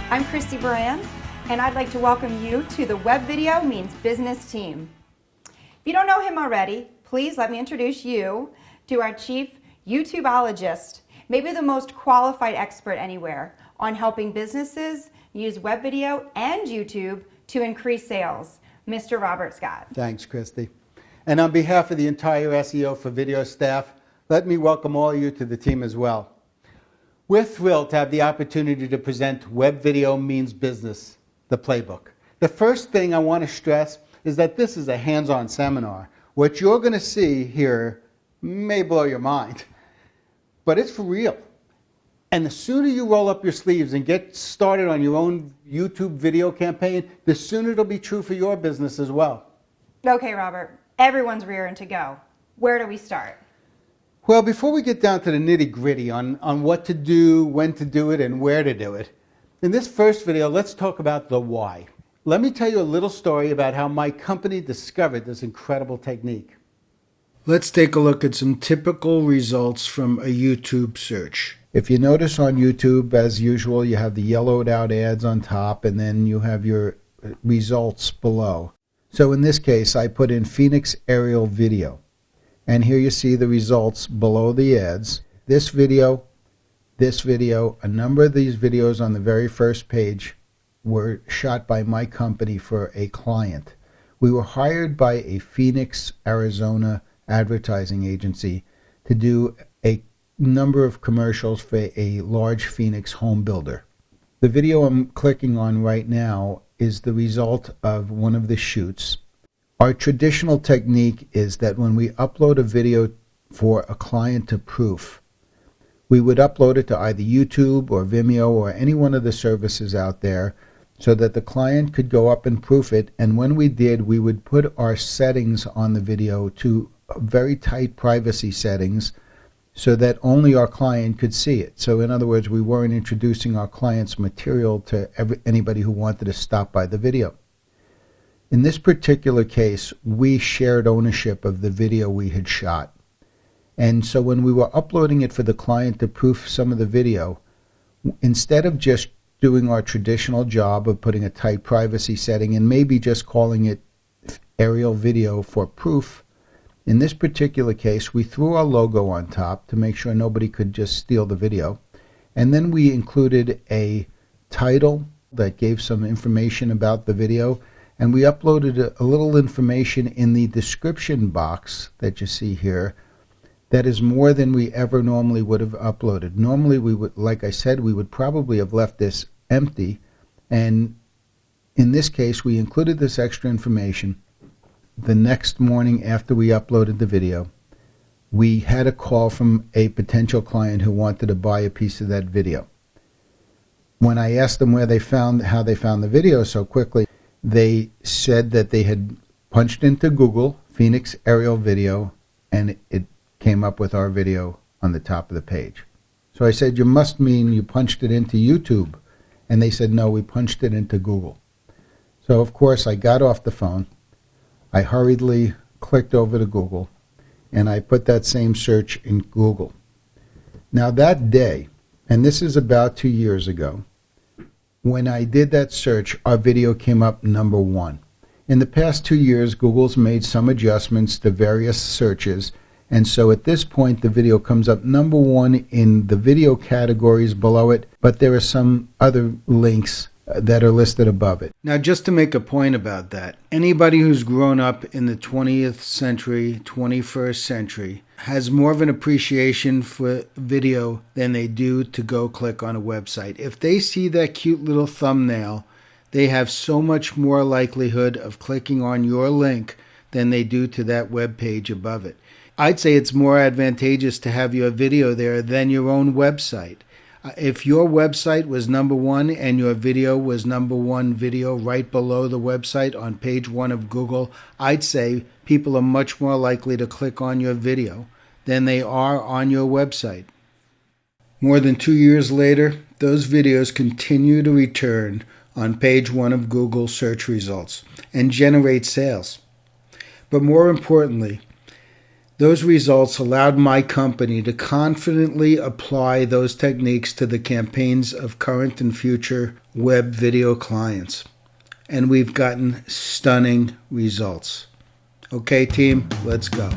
I'm Christy Baran, and I'd like to welcome you to the Web Video Means Business team. If you don't know him already, please let me introduce you to our chief YouTubeologist, maybe the most qualified expert anywhere on helping businesses use web video and YouTube to increase sales, Mr. Robert Scott. Thanks, Christy. And on behalf of the entire SEO for Video staff, let me welcome all of you to the team as well. We're thrilled to have the opportunity to present Web Video Means Business, the playbook. The first thing I want to stress is that this is a hands-on seminar. What you're going to see here may blow your mind, but it's for real. And the sooner you roll up your sleeves and get started on your own YouTube video campaign, the sooner it'll be true for your business as well. Okay, Robert, everyone's rearing to go. Where do we start? Well, before we get down to the nitty-gritty on what to do, when to do it, and where to do it, in this first video, let's talk about the why. Let me tell you a little story about how my company discovered this incredible technique. Let's take a look at some typical results from a YouTube search. If you notice on YouTube, as usual, you have the yellowed out ads on top, and then you have your results below. So in this case, I put in Phoenix aerial video. And here you see the results below the ads. This video, a number of these videos on the very first page were shot by my company for a client. We were hired by a Phoenix, Arizona advertising agency to do a number of commercials for a large Phoenix home builder. The video I'm clicking on right now is the result of one of the shoots. Our traditional technique is that when we upload a video for a client to proof, we would upload it to either YouTube or Vimeo or any one of the services out there so that the client could go up and proof it. And when we did, we would put our settings on the video to very tight privacy settings so that only our client could see it. So in other words, we weren't introducing our client's material to anybody who wanted to stop by the video. In this particular case, we shared ownership of the video we had shot. And so when we were uploading it for the client to proof some of the video, instead of just doing our traditional job of putting a tight privacy setting and maybe just calling it aerial video for proof, in this particular case, we threw our logo on top to make sure nobody could just steal the video. And then we included a title that gave some information about the video. And we uploaded a little information in the description box that you see here that is more than we ever normally would have uploaded. Normally, we would, like I said, we would probably have left this empty. And in this case, we included this extra information. The next morning after we uploaded the video, we had a call from a potential client who wanted to buy a piece of that video. When I asked them how they found the video so quickly, they said that they had punched into Google Phoenix aerial video and it came up with our video on the top of the page. So I said, you must mean you punched it into YouTube. And they said, no, we punched it into Google. So of course I got off the phone. I hurriedly clicked over to Google and I put that same search in Google. Now that day, and this is about 2 years ago, when I did that search, our video came up number 1. In the past 2 years, Google's made some adjustments to various searches, and so at this point, the video comes up number 1 in the video categories below it, but there are some other links that are listed above it. Now, just to make a point about that, anybody who's grown up in the 20th century, 21st century, has more of an appreciation for video than they do to go click on a website. If they see that cute little thumbnail, they have so much more likelihood of clicking on your link than they do to that web page above it. I'd say it's more advantageous to have your video there than your own website. If your website was number 1 and your video was number 1 video right below the website on page 1 of Google, I'd say people are much more likely to click on your video than they are on your website. More than 2 years later, those videos continue to return on page 1 of Google search results and generate sales. But more importantly, Those results allowed my company to confidently apply those techniques to the campaigns of current and future web video clients. And we've gotten stunning results. Okay, team, let's go.